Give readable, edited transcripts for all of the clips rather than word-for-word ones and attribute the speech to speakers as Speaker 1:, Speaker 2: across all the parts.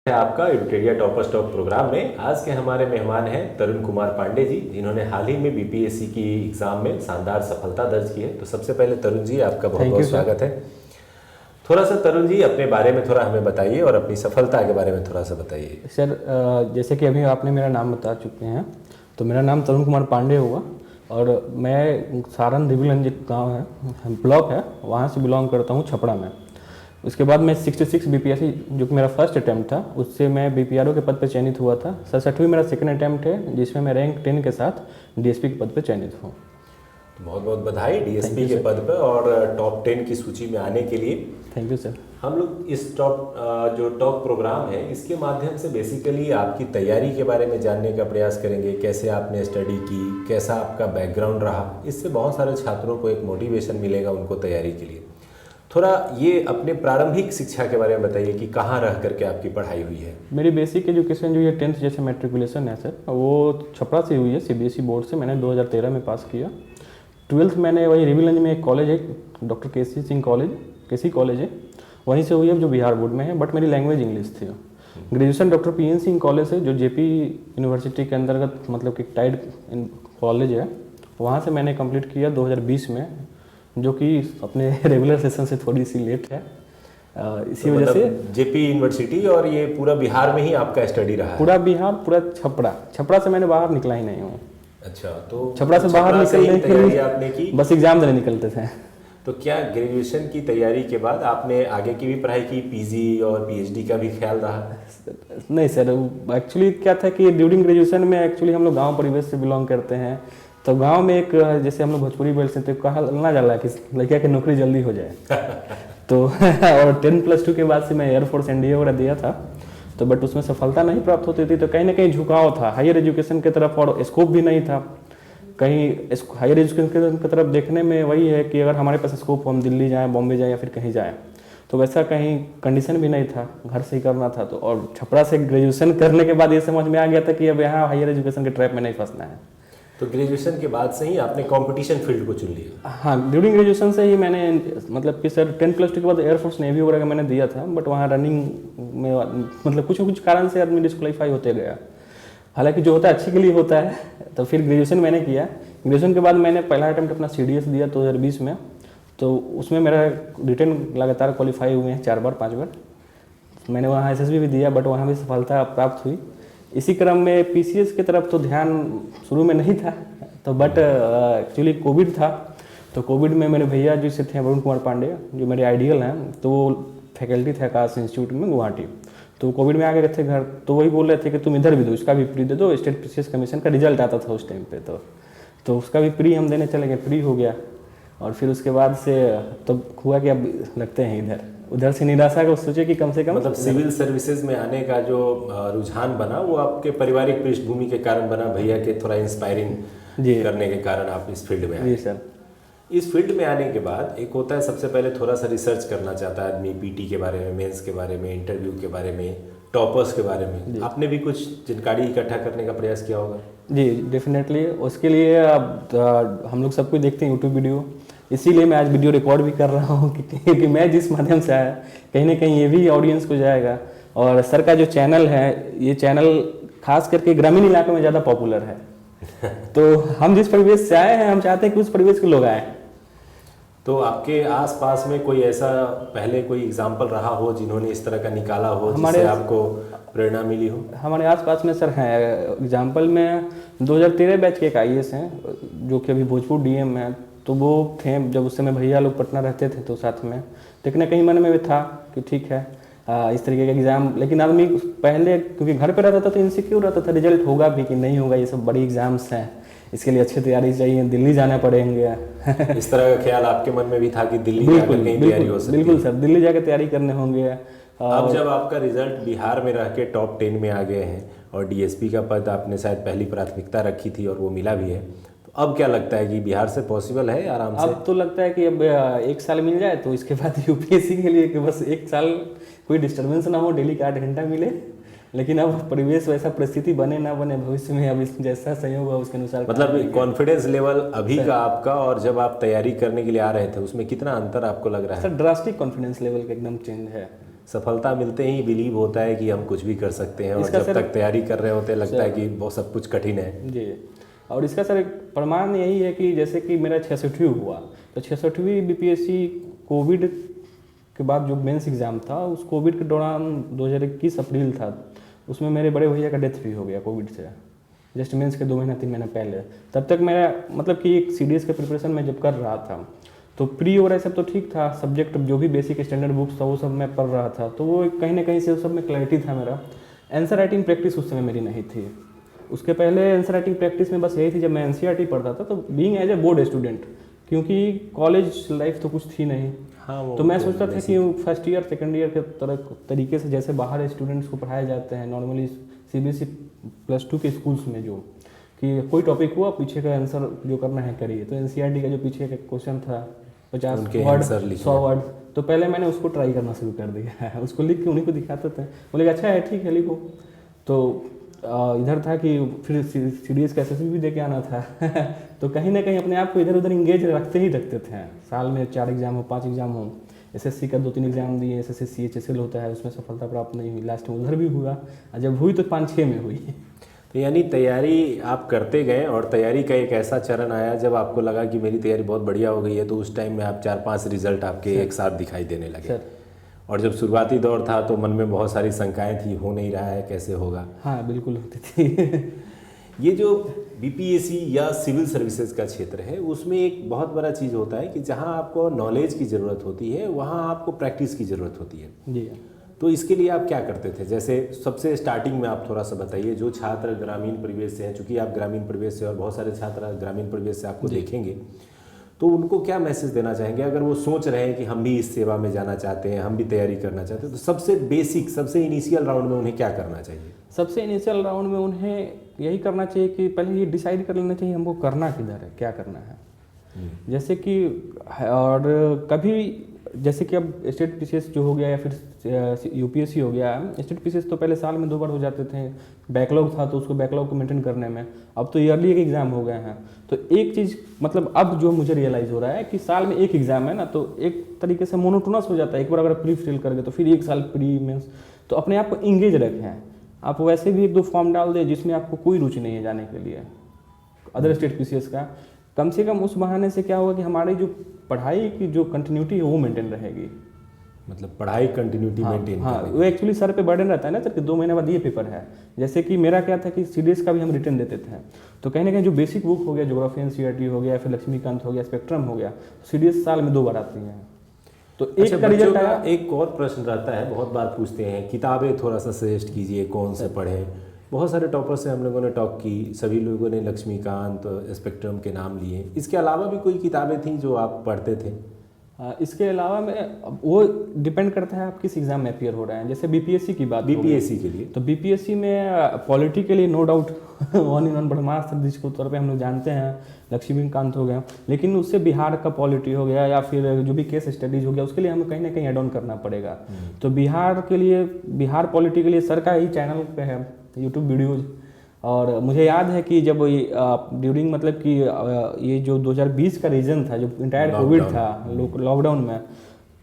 Speaker 1: है आपका एडुकेरिया toppers top programme में। आज के हमारे मेहमान हैं तरुण कुमार पांडे जी, जिन्होंने हाल ही में बीपीएससी की एग्ज़ाम में शानदार सफलता दर्ज की है। तो सबसे पहले तरुण जी, आपका बहुत बहुत स्वागत है। थोड़ा सा तरुण जी अपने बारे में थोड़ा हमें बताइए और अपनी सफलता के बारे में थोड़ा सा बताइए।
Speaker 2: सर, जैसे कि अभी आपने मेरा नाम बता चुके हैं, तो मेरा नाम तरुण कुमार पांडे होगा और मैं सारण रिविलगंज गाँव है, ब्लॉक है, वहाँ से बिलोंग करता हूँ, छपरा में। उसके बाद मैं 66 बीपीएससी, जो कि मेरा फर्स्ट अटैम्प्ट था, उससे मैं बीपीआरओ के पद पर चयनित हुआ था। 67वीं मेरा सेकंड अटैम्प्ट है, जिसमें मैं रैंक 10 के साथ डीएसपी के पद पर चयनित हूँ।
Speaker 1: बहुत बहुत बधाई डीएसपी के पद पर और टॉप 10 की सूची में आने के लिए।
Speaker 2: Thank you sir.
Speaker 1: हम लोग इस जो टॉप प्रोग्राम है, इसके माध्यम से बेसिकली आपकी तैयारी के बारे में जानने का प्रयास करेंगे। कैसे आपने स्टडी की, कैसा आपका बैकग्राउंड रहा, इससे बहुत सारे छात्रों को एक मोटिवेशन मिलेगा उनको तैयारी के लिए। थोड़ा ये अपने प्रारंभिक शिक्षा के बारे में बताइए कि कहाँ रह करके आपकी पढ़ाई हुई है।
Speaker 2: मेरी बेसिक एजुकेशन जो ये 10th जैसे मैट्रिकुलेशन है सर, वो छपरा से हुई है, सीबीएसई बोर्ड से। मैंने 2013 में पास किया। 12th मैंने वही रिविलगंज में एक कॉलेज है, डॉक्टर केसी सिंह कॉलेज, केसी कॉलेज है, वहीं से हुई है, जो बिहार बोर्ड में है, बट मेरी लैंग्वेज इंग्लिश थी। Graduation doctor PN Singh college है, जो जेपी यूनिवर्सिटी के अंतर्गत मतलब कि टाइड कॉलेज है, वहाँ से मैंने कंप्लीट किया 2020 में, जो कि अपने रेगुलर सेशन से थोड़ी सी लेट है। इसी
Speaker 1: तो
Speaker 2: वजह से
Speaker 1: जेपी यूनिवर्सिटी, और ये पूरा बिहार में ही आपका स्टडी रहा है?
Speaker 2: पूरा बिहार, पूरा छपरा से मैंने बाहर निकला ही नहीं हूँ।
Speaker 1: अच्छा, तो
Speaker 2: छपरा से बाहर निकलने के लिए
Speaker 1: आपने की?
Speaker 2: बस एग्जाम देने निकलते थे।
Speaker 1: तो क्या ग्रेजुएशन की तैयारी के बाद आपने आगे की भी पढ़ाई की, पीजी और पीएचडी का भी ख्याल रहा?
Speaker 2: नहीं सर, एक्चुअली क्या था कि ड्यूरिंग ग्रेजुएशन में एक्चुअली हम लोग गांव परिवेश से बिलोंग करते हैं, तो गांव में एक जैसे हम लोग भोजपुरी बोलते हैं, तो कहा ना जाला कि लड़किया की नौकरी जल्दी हो जाए। तो और 10+2 के बाद से मैं एयरफोर्स एनडीए वगैरह दिया था, तो बट उसमें सफलता नहीं प्राप्त होती थी। तो कहीं ना कहीं झुकाव था हायर एजुकेशन की तरफ, और स्कोप भी नहीं था कहीं हायर एजुकेशन की तरफ। देखने में वही है कि अगर हमारे पास स्कोप हो, हम दिल्ली जाएँ, बॉम्बे जाएँ या फिर कहीं जाएँ, तो वैसा कहीं कंडीशन भी नहीं था, घर से ही करना था। तो और छपरा से ग्रेजुएशन करने के बाद ये समझ में आ गया था कि अब यहाँ हायर एजुकेशन के ट्रैप में नहीं फंसना है।
Speaker 1: तो ग्रेजुएशन के बाद से ही आपने कंपटीशन फील्ड को चुन लिया?
Speaker 2: हाँ, ड्यूरिंग ग्रेजुएशन से ही मैंने मतलब कि सर 10+2 के बाद एयरफोर्स नेवी वगैरह का मैंने दिया था, बट वहाँ रनिंग में मतलब कुछ कारण से आदमी डिस्क्वालीफाई होते गया। हालांकि जो होता है अच्छे के लिए होता है। तो फिर ग्रेजुएशन मैंने किया। ग्रेजुएशन के बाद मैंने पहला अटैम्प्ट अपना CDS दिया 2020 में, तो उसमें मेरा रिटर्न लगातार क्वालिफाई हुए हैं 4 बार 5 बार। मैंने वहाँ SSB भी दिया, बट वहाँ भी सफलता प्राप्त हुई। इसी क्रम में PCS की तरफ तो ध्यान शुरू में नहीं था, तो बट एक्चुअली कोविड था, तो कोविड में मेरे भैया जो से थे वरुण कुमार पांडे, जो मेरे आइडियल हैं, तो वो फैकल्टी थे आकाश इंस्टीट्यूट में गुवाहाटी। तो कोविड में आ गए थे घर, तो वही बोल रहे थे कि तुम इधर भी दो, इसका भी प्री दे दो। स्टेट PCS कमीशन का रिजल्ट आता था उस टाइम पे, तो उसका भी प्री हम देने चले गए, प्री हो गया। और फिर उसके बाद से तो हुआ कि अब लगते हैं उधर से निराशा को सोचे कि कम से कम
Speaker 1: मतलब सिविल सर्विसेज में आने का जो रुझान बना, वो आपके पारिवारिक पृष्ठभूमि के कारण बना, भैया के थोड़ा इंस्पायरिंग करने के कारण आप इस फील्ड में आए।
Speaker 2: जी सर।
Speaker 1: इस फील्ड में आने के बाद एक होता है, सबसे पहले थोड़ा सा रिसर्च करना चाहता है आदमी, पीटी के बारे में, मेंस के बारे में, इंटरव्यू के बारे में, टॉपर्स के बारे में। आपने भी कुछ जानकारी इकट्ठा करने का प्रयास किया होगा?
Speaker 2: जी डेफिनेटली। उसके लिए अब हम लोग सब कुछ देखते हैं यूट्यूब वीडियो, इसीलिए मैं आज वीडियो रिकॉर्ड भी कर रहा हूँ क्योंकि मैं जिस माध्यम से आया, कहीं ना कहीं ये भी ऑडियंस को जाएगा। और सर का जो चैनल है, ये चैनल खास करके ग्रामीण इलाकों में ज़्यादा पॉपुलर है। तो हम जिस परिवेश से आए हैं, हम चाहते हैं कि उस परिवेश के लोग आए।
Speaker 1: तो आपके आसपास में कोई ऐसा पहले कोई एग्जाम्पल रहा हो जिन्होंने इस तरह का निकाला हो, जिससे आपको प्रेरणा मिली हो?
Speaker 2: हमारे आसपास में सर हैं एग्जाम्पल में 2013 बैच के एक IAS हैं, जो कि अभी भोजपुर DM हैं। तो वो थे जब उस समय भैया लोग पटना रहते थे, तो साथ में तो कहीं ना कहीं मन में भी था कि ठीक है इस तरीके का एग्ज़ाम। लेकिन आदमी पहले क्योंकि घर पे रहता था तो इनसिक्योर रहता था, रिजल्ट होगा भी कि नहीं होगा, ये सब बड़ी एग्जाम्स हैं, इसके लिए अच्छी तैयारी चाहिए, दिल्ली जाना पड़ेंगे।
Speaker 1: इस तरह का ख्याल आपके मन में भी था कि दिल्ली जाकर कहीं तैयारी हो सकती है?
Speaker 2: बिल्कुल सर, दिल्ली जाकर तैयारी करने होंगे।
Speaker 1: अब जब आपका रिजल्ट बिहार में रह के टॉप 10 में आ गए हैं और DSP का पद आपने शायद पहली प्राथमिकता रखी थी और वो मिला भी है, तो अब क्या लगता है कि बिहार से पॉसिबल है आराम से?
Speaker 2: अब तो लगता है कि अब 1 साल मिल जाए तो इसके बाद UPSC के लिए कि बस 1 साल कोई डिस्टर्बेंस ना हो, डेली का 8 घंटा मिले। लेकिन अब परिवेश वैसा परिस्थिति बने ना बने भविष्य में, अब जैसा संयोग हुआ उसके अनुसार।
Speaker 1: मतलब कॉन्फिडेंस लेवल अभी का आपका और जब आप तैयारी करने के लिए आ रहे थे, उसमें कितना अंतर आपको लग रहा है?
Speaker 2: सर ड्रास्टिक कॉन्फिडेंस लेवल का एकदम चेंज है।
Speaker 1: सफलता मिलते ही बिलीव होता है कि हम कुछ भी कर सकते हैं, और
Speaker 2: इसका
Speaker 1: जब तक तैयारी कर रहे होते हैं लगता है कि बहुत सब कुछ कठिन है।
Speaker 2: जी, और इसका सर एक प्रमाण यही है कि जैसे कि मेरा 66वीं हुआ, तो 66वीं बीपीएससी कोविड के बाद जो मेंस एग्ज़ाम था, उस कोविड के दौरान 2021 अप्रैल था, उसमें मेरे बड़े भैया का डेथ भी हो गया कोविड से, जस्ट मेंस के 2 महीना 3 महीना पहले। तब तक मेरा मतलब कि एक सीडीएस के प्रिपरेशन में जब कर रहा था, तो प्री वगैरह सब तो ठीक था, सब्जेक्ट जो भी बेसिक स्टैंडर्ड बुक्स था वो सब मैं पढ़ रहा था, तो वो कहीं ना कहीं से उस सब में क्लैरिटी था मेरा। आंसर राइटिंग प्रैक्टिस उस समय मेरी नहीं थी। उसके पहले आंसर राइटिंग प्रैक्टिस में बस यही थी, जब मैं एनसीईआरटी पढ़ता था, तो being as a board student, क्योंकि कॉलेज लाइफ तो कुछ थी नहीं,
Speaker 1: हाँ,
Speaker 2: तो मैं सोचता था कि फर्स्ट ईयर सेकेंड ईयर के तरीके से जैसे बाहर स्टूडेंट्स को पढ़ाए जाते हैं नॉर्मली सीबीएसई +2 के स्कूल्स में, जो कि कोई टॉपिक हुआ पीछे का आंसर जो करना है करिए, तो एनसीईआरटी का जो पीछे का क्वेश्चन था 50 वर्ड 100 वर्ड, तो पहले मैंने उसको ट्राई करना शुरू कर दिया है। उसको लिख के उन्हीं को दिखाते थे, बोले अच्छा है ठीक है लिखो। तो इधर था कि फिर सीडीएस का एसएसबी भी दे के आना था तो कहीं ना कहीं अपने आप को इधर उधर इंगेज रखते ही रखते थे। साल में 4 एग्जाम हो 5 एग्जाम हो, एसएससी का 2-3 एग्जाम दिए, एसएससी सीएचएसएल होता है उसमें सफलता प्राप्त नहीं हुई, लास्ट में उधर भी हुआ, और जब हुई तो 5-6 में हुई।
Speaker 1: तो यानी तैयारी आप करते गए, और तैयारी का एक ऐसा चरण आया जब आपको लगा कि मेरी तैयारी बहुत बढ़िया हो गई है, तो उस टाइम में आप 4-5 रिजल्ट आपके एक साथ दिखाई देने लगे। और जब शुरुआती दौर था तो मन में बहुत सारी शंकाएं थी, हो नहीं रहा है, कैसे होगा।
Speaker 2: हाँ बिल्कुल होती थी
Speaker 1: ये जो बीपीएससी या सिविल सर्विसेज का क्षेत्र है, उसमें एक बहुत बड़ा चीज़ होता है कि जहां आपको नॉलेज की ज़रूरत होती है वहां आपको प्रैक्टिस की ज़रूरत होती है
Speaker 2: जी।
Speaker 1: तो इसके लिए आप क्या करते थे? जैसे सबसे स्टार्टिंग में आप थोड़ा सा बताइए, जो छात्र ग्रामीण परिवेश से हैं, चूँकि आप ग्रामीण परिवेश से और बहुत सारे छात्र ग्रामीण परिवेश से आपको देखेंगे, तो उनको क्या मैसेज देना चाहेंगे अगर वो सोच रहे हैं कि हम भी इस सेवा में जाना चाहते हैं, हम भी तैयारी करना चाहते हैं, तो सबसे बेसिक, सबसे इनिशियल राउंड में उन्हें क्या करना चाहिए? सबसे
Speaker 2: इनिशियल राउंड में उन्हें यही करना चाहिए कि पहले ये डिसाइड कर लेना चाहिए हमको करना किधर है, क्या करना है। जैसे कि और कभी जैसे कि अब स्टेट पीसीएस जो हो गया या फिर यूपीएससी हो गया, स्टेट पीसीएस तो पहले साल में 2 बार हो जाते थे, बैकलॉग था तो उसको बैकलॉग को मेंटेन करने में, अब तो ईयरली एक एग्ज़ाम हो गए हैं। तो एक चीज़ मतलब अब जो मुझे रियलाइज़ हो रहा है कि साल में एक एग्ज़ाम है ना, तो एक तरीके से मोनोटोनस हो जाता है। एक बार अगर प्री फेल कर गए तो फिर 1 साल प्री मेंस, तो अपने आप को इंगेज रखें। आप वैसे भी 1-2 फॉर्म डाल दें जिसमें आपको कोई रुचि नहीं है जाने के लिए अदर स्टेट पीसीएस का, कम से कम उस बहाने से क्या होगा कि हमारी जो पढ़ाई की जो कंटिन्यूटी है वो मेंटेन रहेगी।
Speaker 1: मतलब पढ़ाई कंटिन्यूटी मेंटेन।
Speaker 2: हाँ, वो एक्चुअली सर पे बर्डन रहता है ना सर कि 2 महीने बाद ये पेपर है। जैसे कि मेरा क्या था कि सीडीएस का भी हम रिटर्न देते थे, तो कहीं ना कहीं जो बेसिक बुक हो गया, ज्योग्राफी एनसीईआरटी हो गया, फिर लक्ष्मीकांत हो गया, स्पेक्ट्रम हो गया, सीडीएस साल में 2 बार आती हैं। तो एक का रिजल्ट आया।
Speaker 1: एक और प्रश्न रहता है, बहुत बार पूछते हैं, किताबें थोड़ा सा सजेस्ट कीजिए कौन से पढ़ें। बहुत सारे टॉपर से हम लोगों ने टॉक की, सभी लोगों ने लक्ष्मीकांत, स्पेक्ट्रम के नाम लिए। इसके अलावा भी कोई किताबें थी जो आप पढ़ते थे?
Speaker 2: इसके अलावा मैं, वो डिपेंड करता है आप किस एग्जाम में अपियर हो रहे हैं। जैसे बीपीएससी की बात,
Speaker 1: बीपीएससी के लिए,
Speaker 2: तो बीपीएससी में पॉलिटी के लिए नो डाउट 1 in 1 ब्रह्मास्त्र जिसको तौर पे हम लोग जानते हैं, लक्ष्मीकांत हो गया, लेकिन उससे बिहार का पॉलिटी हो गया या फिर जो भी केस स्टडीज हो गया, उसके लिए हमें कहीं ना कहीं एड ऑन करना पड़ेगा। तो बिहार के लिए, बिहार पॉलिटी के लिए सर का ही चैनल पे है यूट्यूब वीडियोज़। और मुझे याद है कि जब ड्यूरिंग मतलब कि ये जो 2020 का रीजन था, जो इंटायर कोविड था लॉकडाउन में,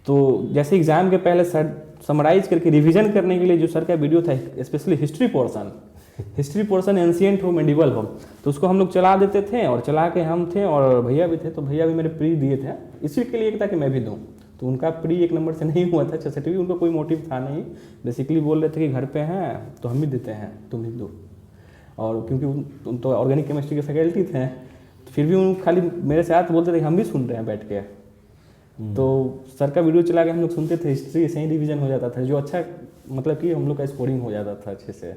Speaker 2: तो जैसे एग्ज़ाम के पहले सर समराइज करके रिवीजन करने के लिए जो सर का वीडियो था, स्पेशली हिस्ट्री पोर्शन एंशिएंट हो मेडिवल हो, तो उसको हम लोग चला देते थे, और चला के हम थे और भैया भी थे, तो भैया भी मेरे प्री दिए थे इसी के लिए था कि मैं भी दूँ। तो उनका प्री 1 नंबर से नहीं हुआ था, 66, उनका कोई मोटिव था नहीं, बेसिकली बोल रहे थे कि घर पे हैं तो हम भी देते हैं, तुम भी दो। और क्योंकि उन तो ऑर्गेनिक केमिस्ट्री के फैकल्टी थे, तो फिर भी उन खाली मेरे साथ बोलते थे कि हम भी सुन रहे हैं बैठ के। तो सर का वीडियो चला के हम लोग सुनते थे, हिस्ट्री ऐसे ही रिवीजन हो जाता था, जो अच्छा मतलब कि हम लोग का स्कोरिंग हो जाता था अच्छे से।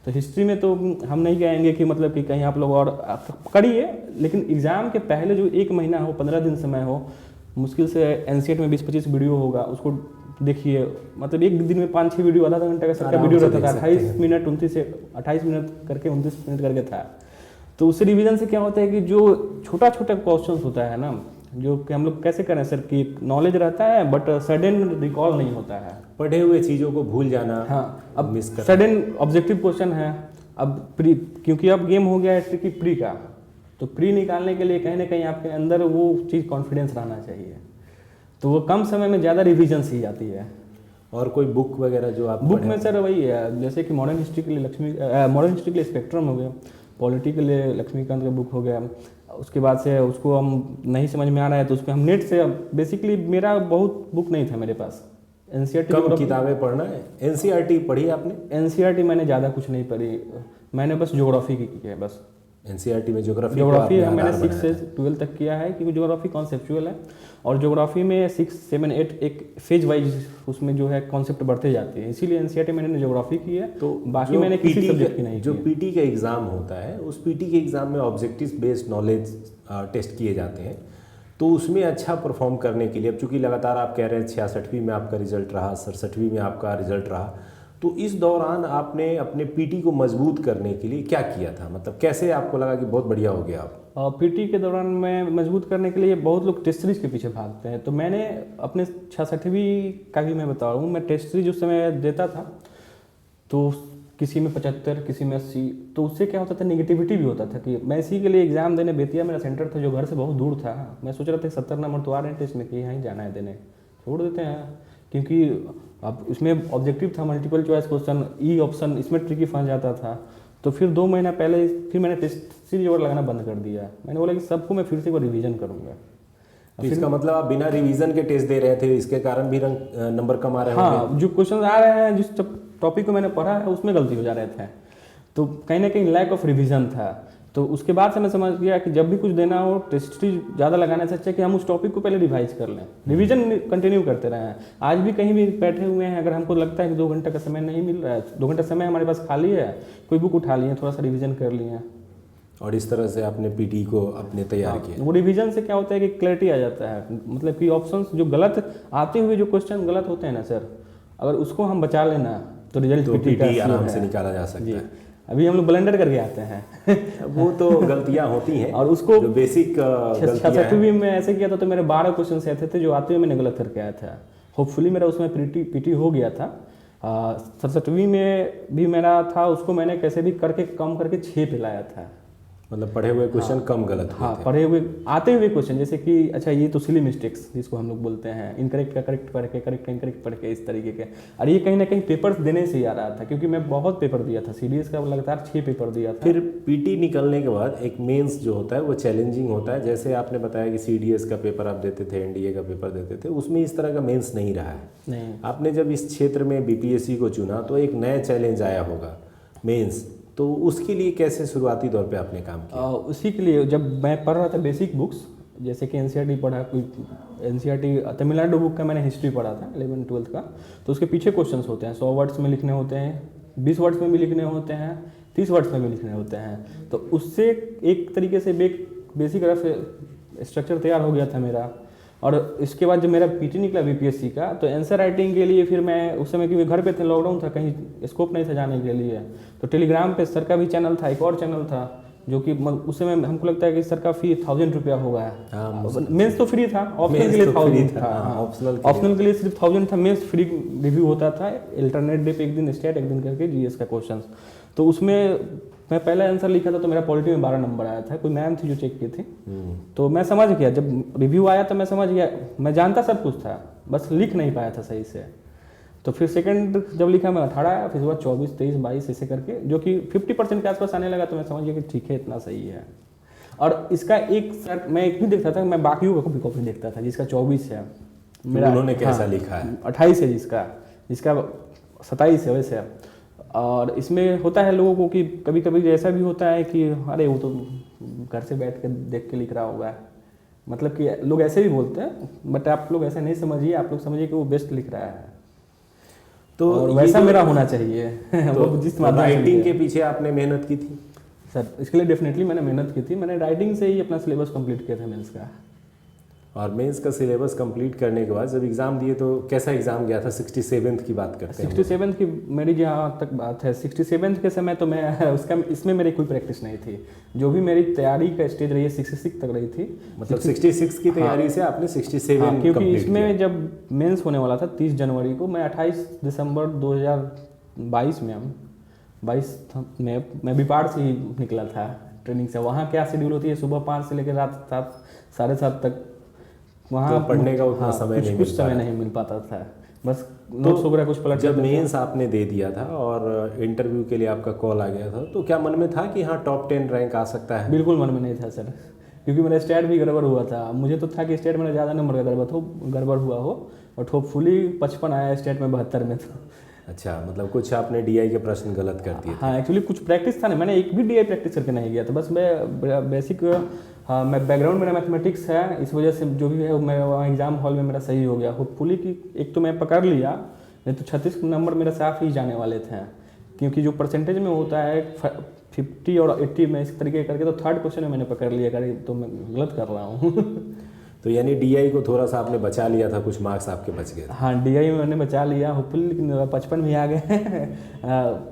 Speaker 2: तो हिस्ट्री में तो हम नहीं कहेंगे कि मतलब कि कहीं आप लोग और करिए, लेकिन एग्ज़ाम के पहले जो 1 महीना हो, 15 दिन समय हो, मुश्किल से एनसीईआरटी में 20-25 वीडियो होगा, उसको देखिए। मतलब एक दिन में 5-6 वीडियो, आधा घंटा का सबका वीडियो रहता था, 28 मिनट 29 से 28 मिनट करके 29 मिनट करके था। तो उस रिवीजन से क्या होता है कि जो छोटा छोटा क्वेश्चन होता है ना, जो कि हम लोग कैसे करें सर कि नॉलेज रहता है बट सडन रिकॉल नहीं होता है,
Speaker 1: पढ़े हुए चीज़ों को भूल जाना।
Speaker 2: हाँ, अब
Speaker 1: मिस करना।
Speaker 2: सडन ऑब्जेक्टिव क्वेश्चन है, अब प्री, क्योंकि अब गेम हो गया है कि प्री का, तो प्री निकालने के लिए कहीं ना कहीं आपके अंदर वो चीज़ कॉन्फिडेंस रहना चाहिए, तो वो कम समय में ज़्यादा रिवीजन सी जाती है।
Speaker 1: और कोई बुक वगैरह जो आप
Speaker 2: बुक
Speaker 1: पढ़े?
Speaker 2: में सर वही है, जैसे कि मॉडर्न हिस्ट्री के लिए मॉडर्न हिस्ट्री के लिए स्पेक्ट्रम हो गया, पॉलिटी के लिए लक्ष्मीकांत का बुक हो गया। उसके बाद से उसको हम नहीं समझ में आ रहा है तो उस पर हम नेट से, बेसिकली मेरा बहुत बुक नहीं था मेरे पास। एनसीईआरटी
Speaker 1: कम किताबें पढ़ना है। एनसीईआरटी पढ़ी आपने?
Speaker 2: एनसीईआरटी मैंने ज़्यादा कुछ नहीं पढ़ी, मैंने बस ज्योग्राफी की है बस।
Speaker 1: एनसीईआरटी में ज्योग्राफी
Speaker 2: मैंने 6 से 12 तक किया है, क्योंकि ज्योग्राफी कॉन्सेप्चुअल है और ज्योग्राफी में 6, 7, 8 एक फेज वाइज उसमें जो है कॉन्सेप्ट बढ़ते जाते हैं, इसीलिए एनसीईआरटी मैंने ज्योग्राफी की है। तो बाकी मैंने किसी सब्जेक्ट की नहीं
Speaker 1: जो
Speaker 2: की।
Speaker 1: पीटी का एग्ज़ाम होता है, उस पीटी के एग्ज़ाम में ऑब्जेक्टिव बेस्ड नॉलेज टेस्ट किए जाते हैं, तो उसमें अच्छा परफॉर्म करने के लिए, अब चूँकि लगातार आप कह रहे हैं 66वीं में आपका रिजल्ट रहा, 67वीं में आपका रिजल्ट रहा, तो इस दौरान आपने अपने पीटी को मजबूत करने के लिए क्या किया था? मतलब कैसे आपको लगा कि बहुत बढ़िया हो गया आप?
Speaker 2: पीटी के दौरान मैं मजबूत करने के लिए बहुत लोग टेस्ट सीरीज के पीछे भागते हैं, तो मैंने अपने 66वीं का भी मैं बता रहा हूँ, मैं टेस्ट सीरीज उस समय देता था, तो किसी में 75, किसी में 80, तो उससे क्या होता था, नेगेटिविटी भी होता था कि मैं इसी के लिए एग्जाम देने बेतिया मेरा सेंटर था जो घर से बहुत दूर था। मैं सोच रहा था 70 नंबर तो आ रहे हैं टेस्ट में कि यहाँ ही जाना है देने, छोड़ देते हैं, क्योंकि अब इसमें ऑब्जेक्टिव था multiple choice question, E option, इसमें ट्रिकी फंस जाता था। तो फिर 2 महीना पहले फिर मैंने टेस्ट सीरीज और लगाना बंद कर दिया। मैंने बोला कि सबको मैं फिर से वो रिवीजन करूँगा।
Speaker 1: तो इसका मतलब आप बिना रिवीजन के टेस्ट दे रहे थे, इसके कारण भी नंबर कम आ रहे होंगे?
Speaker 2: हाँ, जो क्वेश्चन आ रहे हैं, जिस टॉपिक को मैंने पढ़ा है उसमें गलती हो जा रहे थे, तो कहीं ना कहीं लैक ऑफ रिवीजन था। तो उसके बाद से मैं समझ गया कि जब भी कुछ देना हो टेस्ट सीरीज ज़्यादा लगाने से अच्छा कि हम उस टॉपिक को पहले रिवाइज कर लें, रिवीजन कंटिन्यू करते रहें। आज भी कहीं भी बैठे हुए हैं, अगर हमको लगता है कि 2 घंटे का समय नहीं मिल रहा है, 2 घंटा समय हमारे पास खाली है, कोई बुक उठा लिए, थोड़ा सा रिवीजन कर लिए,
Speaker 1: और इस तरह से आपने पीटी को अपने तैयार किया।
Speaker 2: वो रिवीजन से क्या होता है कि क्लैरिटी आ जाता है, मतलब कि ऑप्शंस जो गलत आते हुए जो क्वेश्चन गलत होते हैं ना सर, अगर उसको हम बचा लेना तो रिजल्ट
Speaker 1: तो पीटी आराम से निकाला जा सकता है।
Speaker 2: अभी हम लोग ब्लेंडर करके आते हैं
Speaker 1: वो तो गलतियां होती हैं,
Speaker 2: और उसको
Speaker 1: जो बेसिक
Speaker 2: 66वीं में ऐसे किया था तो मेरे 12 क्वेश्चन ऐसे थे जो आते हुए मैंने गलत करके आया था। होपफुली मेरा उसमें पीटी हो गया था। 67वीं में भी मेरा था, उसको मैंने कैसे भी करके कम करके 6 पे लाया था।
Speaker 1: मतलब पढ़े हुए क्वेश्चन कम गलत हुए थे।
Speaker 2: पढ़े हुए आते हुए क्वेश्चन, जैसे कि अच्छा ये तो सिली मिस्टेक्स जिसको हम लोग बोलते हैं, इनकरेक्ट का करेक्ट पढ़ के, करेक्ट का इनकरेक्ट पढ़ के, इस तरीके के। और ये कहीं ना कहीं पेपर्स देने से ही आ रहा था, क्योंकि मैं बहुत पेपर दिया था, सीडीएस का लगातार 6 पेपर दिया था।
Speaker 1: फिर पीटी निकलने के बाद एक मेंस जो होता है वो चैलेंजिंग होता है। जैसे आपने बताया कि सीडीएस का पेपर आप देते थे, एनडीए का पेपर देते थे, उसमें इस तरह का मेंस नहीं रहा है।
Speaker 2: नहीं, आपने
Speaker 1: आपने जब इस क्षेत्र में बीपीएससी को चुना तो एक नया चैलेंज आया होगा, मेंस, तो उसके लिए कैसे शुरुआती दौर पे आपने काम किया?
Speaker 2: उसी के लिए जब मैं पढ़ रहा था बेसिक बुक्स, जैसे कि एनसीईआरटी पढ़ा, कोई एनसीईआरटी तमिलनाडु बुक का मैंने हिस्ट्री पढ़ा था 11th 12th का, तो उसके पीछे क्वेश्चंस होते हैं, 100 वर्ड्स में लिखने होते हैं, 20 वर्ड्स में भी लिखने होते हैं, 30 वर्ड्स में भी लिखने होते हैं। तो उससे एक तरीके से बेसिक रफ स्ट्रक्चर तैयार हो गया था मेरा। और इसके बाद जब मेरा पीटी निकला बीपीएससी का, तो आंसर राइटिंग के लिए फिर मैं उस समय क्योंकि घर पे थे, लॉकडाउन था, कहीं स्कोप नहीं था जाने के लिए, तो टेलीग्राम पे सर का भी चैनल था, एक और चैनल था जो कि उस समय हमको लगता है कि सर का फी 1000 रुपया होगा। मेंस तो फ्री था, ऑप्शनल के लिए 1000 था, ऑप्शनल के लिए सिर्फ 1000 था, मेंस फ्री रिव्यू होता था, अल्टरनेट डे पे एक दिन स्टेट, एक दिन करके जीएस का क्वेश्चन। तो उसमें मैं पहला आंसर लिखा था तो मेरा पॉलिटी में 12 नंबर आया था, कोई मैम थी जो चेक की थी। तो मैं समझ गया, जब रिव्यू आया तो मैं समझ गया, मैं जानता सब कुछ था, बस लिख नहीं पाया था सही से। तो फिर सेकंड जब लिखा मैं 18 आया, फिर बाद 24, 23, 22 ऐसे करके, जो कि 50% के आसपास आने लगा, तो मैं समझ गया कि ठीक है, इतना सही है। और इसका एक सर मैं एक भी देखता था, मैं बाकियों का कॉपी देखता था, जिसका 24 है
Speaker 1: मेरा, उन्होंने कैसा लिखा है,
Speaker 2: 28 है जिसका 27 है वैसे। और इसमें होता है लोगों को कि कभी कभी ऐसा भी होता है कि अरे वो तो घर से बैठ कर देख के लिख रहा होगा, मतलब कि लोग ऐसे भी बोलते हैं, बट आप लोग ऐसा नहीं समझिए, आप लोग समझिए कि वो बेस्ट लिख रहा है। तो वैसा मेरा होना चाहिए।
Speaker 1: तो
Speaker 2: वो जिस
Speaker 1: राइटिंग के पीछे आपने मेहनत की थी?
Speaker 2: सर इसके लिए डेफिनेटली मैंने मेहनत की थी, मैंने राइटिंग से ही अपना सिलेबस कंप्लीट किया था मेंस का।
Speaker 1: और मेंस का सिलेबस कंप्लीट करने के बाद जब एग्ज़ाम दिए तो कैसा एग्ज़ाम गया था? 67th की बात करते हैं।
Speaker 2: 67th की मेरी जहाँ तक बात है, 67th के समय तो मैं इसमें मेरी कोई प्रैक्टिस नहीं थी। जो भी मेरी तैयारी का स्टेज रही है 66 तक रही थी,
Speaker 1: मतलब 66 की तैयारी से आपने 67
Speaker 2: क्योंकि इसमें जब मेंस होने वाला था 30 जनवरी को, मैं 28 दिसंबर 2022 में 22 में मैं बिपाड़ से ही निकला था ट्रेनिंग से। वहाँ क्या शेड्यूल होती है, सुबह 5 से लेकर रात 7, 7:30 तक वहाँ
Speaker 1: तो पढ़ने का उतना समय
Speaker 2: कुछ समय नहीं मिल पाता था। बस नोट्स वगैरह कुछ पलट
Speaker 1: जब
Speaker 2: जाते थे।
Speaker 1: मेंस आपने दे दिया था और इंटरव्यू के लिए आपका कॉल आ गया था, तो क्या मन में था कि हाँ टॉप 10 रैंक आ सकता है?
Speaker 2: बिल्कुल मन में नहीं था सर, क्योंकि मेरा स्टेट भी गड़बड़ हुआ था। मुझे तो था कि स्टेट मेरा ज़्यादा नंबर का गड़बड़ हुआ हो, बट होपफुली 55 आया स्टेट में 72 में था।
Speaker 1: अच्छा, मतलब कुछ आपने डीआई के प्रश्न गलत कर दिए थे।
Speaker 2: हाँ एक्चुअली कुछ प्रैक्टिस था ना, मैंने एक भी डीआई प्रैक्टिस करके नहीं गया था, बस मैं बेसिक मैं बैकग्राउंड मेरा मैथमेटिक्स है, इस वजह से जो भी है मैं वहाँ एग्जाम हॉल में मेरा सही हो गया होपफुली कि एक तो मैं पकड़ लिया, नहीं तो 36 नंबर मेरा साफ ही जाने वाले थे, क्योंकि जो परसेंटेज में होता है 50 और 80 में इस तरीके करके, तो थर्ड क्वेश्चन में मैंने पकड़ लिया कर, तो मैं गलत कर रहा हूँ।
Speaker 1: तो यानी डीआई को थोड़ा सा आपने बचा लिया था, कुछ मार्क्स आपके बच गए थे।
Speaker 2: हाँ डीआई में मैंने बचा लिया होपफुली, लेकिन 55 भी आ गए।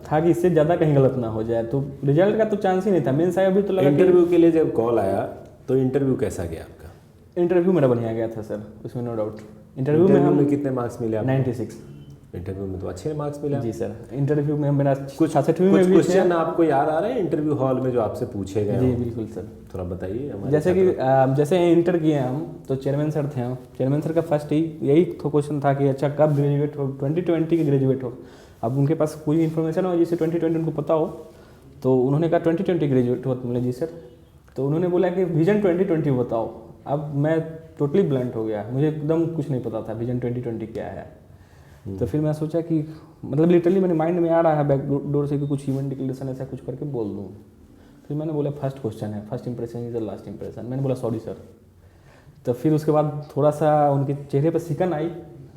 Speaker 2: था कि इससे ज़्यादा कहीं गलत ना हो जाए, तो रिजल्ट का तो चांस ही नहीं था। मेंस आया भी तो लगा
Speaker 1: इंटरव्यू के लिए जब कॉल आया तो इंटरव्यू कैसा गया आपका?
Speaker 2: इंटरव्यू मेरा बढ़िया गया था सर, उसमें नो डाउट। इंटरव्यू में हम
Speaker 1: कितने मार्क्स मिले आपको?
Speaker 2: 96।
Speaker 1: इंटरव्यू में तो अच्छे मार्क्स मिले।
Speaker 2: जी सर, इंटरव्यू में मेरा
Speaker 1: कुछ
Speaker 2: 66वीं में
Speaker 1: कुछ
Speaker 2: भी
Speaker 1: क्वेश्चन आपको याद आ रहे हैं इंटरव्यू हॉल में जो आपसे पूछे गए
Speaker 2: जी
Speaker 1: हों?
Speaker 2: बिल्कुल सर।
Speaker 1: थोड़ा बताइए हमारे
Speaker 2: जैसे कि
Speaker 1: छात्रों
Speaker 2: जैसे इंटर किए हम, तो चेयरमैन सर थे हम, चेयरमैन सर का फर्स्ट यही तो क्वेश्चन था कि अच्छा कब ग्रेजुएट हो, 2020 के ग्रेजुएट हो। अब उनके पास कोई इन्फॉर्मेशन हो जिसे 2020 उनको पता हो, तो उन्होंने कहा 2020 ग्रेजुएट हो तुमने। जी सर, तो उन्होंने बोला कि विजन 2020 बताओ। अब मैं टोटली ब्लैंक हो गया, मुझे एकदम कुछ नहीं पता था विजन 2020 क्या है। तो फिर मैं सोचा कि मतलब लिटरली मेरे माइंड में आ रहा है बैक डोर से कि कुछ इवेंट डिक्लेरेशन ऐसा कुछ करके बोल दूँ। फिर मैंने बोला फर्स्ट क्वेश्चन है, first impression is the last impression. मैंने बोला सॉरी सर। तो फिर उसके बाद थोड़ा सा उनके चेहरे पर सिकन आई,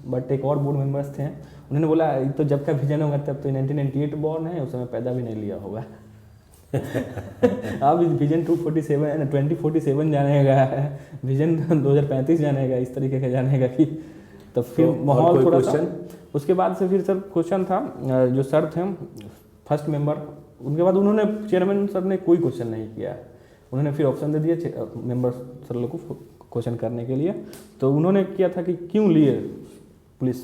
Speaker 2: बट एक और बोर्ड मेंबर्स थे, उन्होंने बोला तो जब का विजन होगा तब तो 1998 बॉर्न है, उस समय पैदा भी नहीं लिया होगा। अब विजन 2047 जानेगा, विजन 2035 जानेगा, इस तरीके का जानेगा कि। तो फिर
Speaker 1: तो
Speaker 2: माहौल थोड़ा सा।
Speaker 1: क्वेश्चन
Speaker 2: उसके बाद से फिर सर क्वेश्चन था, जो सर थे फर्स्ट मेंबर, उनके बाद उन्होंने चेयरमैन सर ने कोई क्वेश्चन नहीं किया। उन्होंने फिर ऑप्शन दे दिया मेंबर सर लोग को क्वेश्चन करने के लिए। तो उन्होंने किया था कि क्यों लिए पुलिस,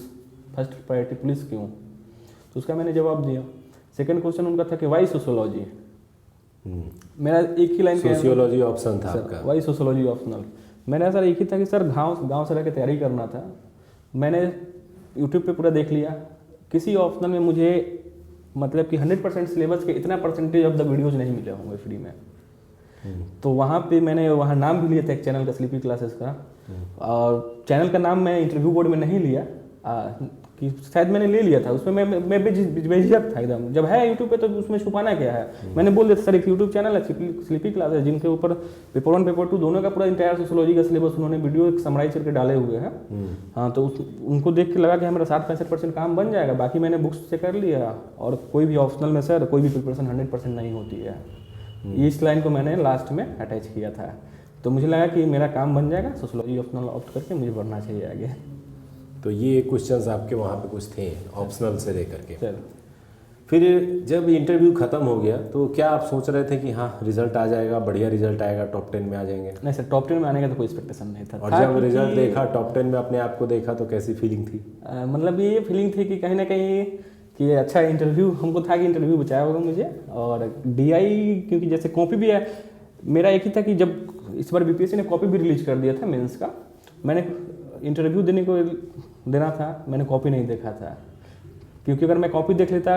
Speaker 2: फर्स्ट प्रायोरिटी पुलिस क्यों, तो उसका मैंने जवाब दिया। सेकंड क्वेश्चन उनका था कि वाई सोशोलॉजी। मेरा एक ही लाइन
Speaker 1: सोशियोलॉजी ऑप्शन था आपका।
Speaker 2: Why sociology optional. मेरा सर एक ही था कि सर गांव से रह के तैयारी करना था। मैंने यूट्यूब पे पूरा देख लिया, किसी ऑप्शनल में मुझे मतलब कि 100% सिलेबस के इतना परसेंटेज ऑफ द वीडियोज नहीं मिले होंगे फ्री में। तो वहाँ पे मैंने वहाँ नाम भी लिया था एक चैनल का, स्लीपी क्लासेस का। और चैनल का नाम मैं इंटरव्यू बोर्ड में नहीं लिया, कि शायद मैंने ले लिया था, उसमें मैं बेझिझक था एकदम। जब है यूट्यूब पे तो उसमें छुपाना क्या है। मैंने बोल दिया सर एक यूट्यूब चैनल है स्लीपी क्लासेस, जिनके ऊपर पेपर 1 पेपर 2 दोनों का पूरा इंटायर सोशोलॉजी का सिलेबस उन्होंने वीडियो एक समराइज करके डाले हुए हैं। हाँ, तो उनको देख के लगा कि हमारा 60-65% काम बन जाएगा। बाकी मैंने बुक्स से कर लिया, और कोई भी ऑप्शनल में सर कोई भी प्रिपरेशन 100% नहीं होती है। इस लाइन को मैंने लास्ट में अटैच किया था, तो मुझे लगा कि मेरा काम बन जाएगा, सोशोलॉजी ऑप्शनल ऑप्ट करके मुझे बढ़ना चाहिए आगे।
Speaker 1: तो ये क्वेश्चंस आपके वहाँ पे कुछ थे ऑप्शनल से लेकर के।
Speaker 2: सर
Speaker 1: फिर जब इंटरव्यू खत्म हो गया तो क्या आप सोच रहे थे कि हाँ रिजल्ट आ जाएगा, बढ़िया रिजल्ट आएगा, टॉप 10 में आ जाएंगे?
Speaker 2: नहीं सर, टॉप 10 में आने का तो कोई एक्सपेक्टेशन नहीं था।
Speaker 1: और जब रिजल्ट देखा, टॉप 10 में अपने आप को देखा, तो कैसी फीलिंग थी?
Speaker 2: मतलब ये फीलिंग थी कि कहीं ना कहीं कि अच्छा इंटरव्यू, हमको था कि इंटरव्यू बचाया होगा मुझे। और डीआई क्योंकि जैसे कॉपी भी है, मेरा एक ही था कि जब इस बार बीपीएससी ने कॉपी भी रिलीज कर दिया था मेंस का, मैंने इंटरव्यू देना था, मैंने कॉपी नहीं देखा था। क्योंकि अगर मैं कॉपी देख लेता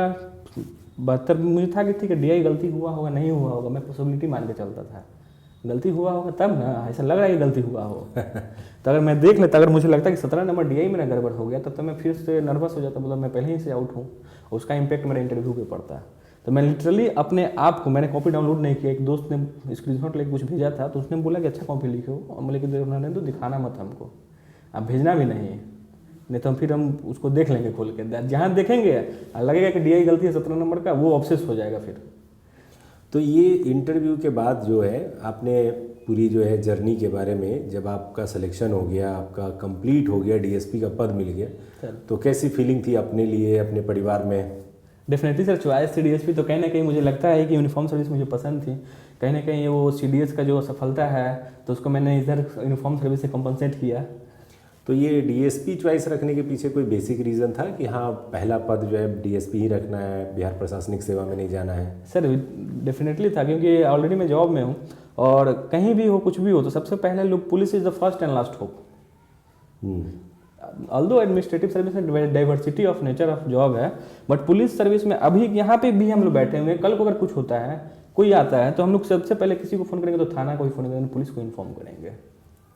Speaker 2: 72, मुझे था कि ठीक है डीआई गलती हुआ होगा, नहीं हुआ होगा, मैं पॉसिबिलिटी मान के चलता था। गलती हुआ होगा तब ना, ऐसा लग रहा है कि गलती हुआ हो। तो अगर मैं देख लेता, अगर मुझे लगता कि 17 नंबर डीआई मेरा गड़बड़ हो गया, तब तो मैं फिर से नर्वस हो जाता, मतलब मैं पहले ही से आउट हूँ, उसका इम्पैक्ट मेरे इंटरव्यू पे पड़ता। तो मैं लिटरली अपने आप को, मैंने कॉपी डाउनलोड नहीं किया, एक दोस्त ने स्क्रीनशॉट लेके कुछ भेजा था, तो उसने बोला कि अच्छा कॉपी लिखे हो, और बोले कि देखना तो दिखाना मत हमको, आप भेजना भी नहीं तो फिर हम उसको देख लेंगे खोल के। जहाँ देखेंगे लगेगा कि डीआई गलती है 17 नंबर का, वो ऑब्सेस हो जाएगा फिर।
Speaker 1: तो ये इंटरव्यू के बाद जो है आपने पूरी जो है जर्नी के बारे में, जब आपका सिलेक्शन हो गया, आपका कंप्लीट हो गया, डीएसपी का पद मिल गया, तो कैसी फीलिंग थी अपने लिए, अपने परिवार में?
Speaker 2: डेफिनेटली सर, चॉइस थी डीएसपी, तो कहीं ना कहीं मुझे लगता है कि यूनिफॉर्म सर्विस मुझे पसंद थी। कहीं ना कहीं वो सीडीएस का जो सफलता है, तो उसको मैंने इधर यूनिफॉर्म सर्विस से कंपनसेट किया।
Speaker 1: तो ये डीएसपी चॉइस रखने के पीछे कोई बेसिक रीज़न था कि हाँ पहला पद जो है डीएसपी ही रखना है, बिहार प्रशासनिक सेवा में नहीं जाना है?
Speaker 2: सर डेफिनेटली था, क्योंकि ऑलरेडी मैं जॉब में हूँ, और कहीं भी हो कुछ भी हो तो सबसे पहले लोग police is the first and last hope. Although administrative service में diversity of nature of job है, बट पुलिस सर्विस में अभी यहाँ पे भी हम लोग बैठे हुए हैं, कल को अगर कुछ होता है, कोई आता है, तो हम लोग सबसे पहले किसी को फ़ोन करेंगे, तो थाना को ही फ़ोन करेंगे, पुलिस को इन्फॉर्म करेंगे।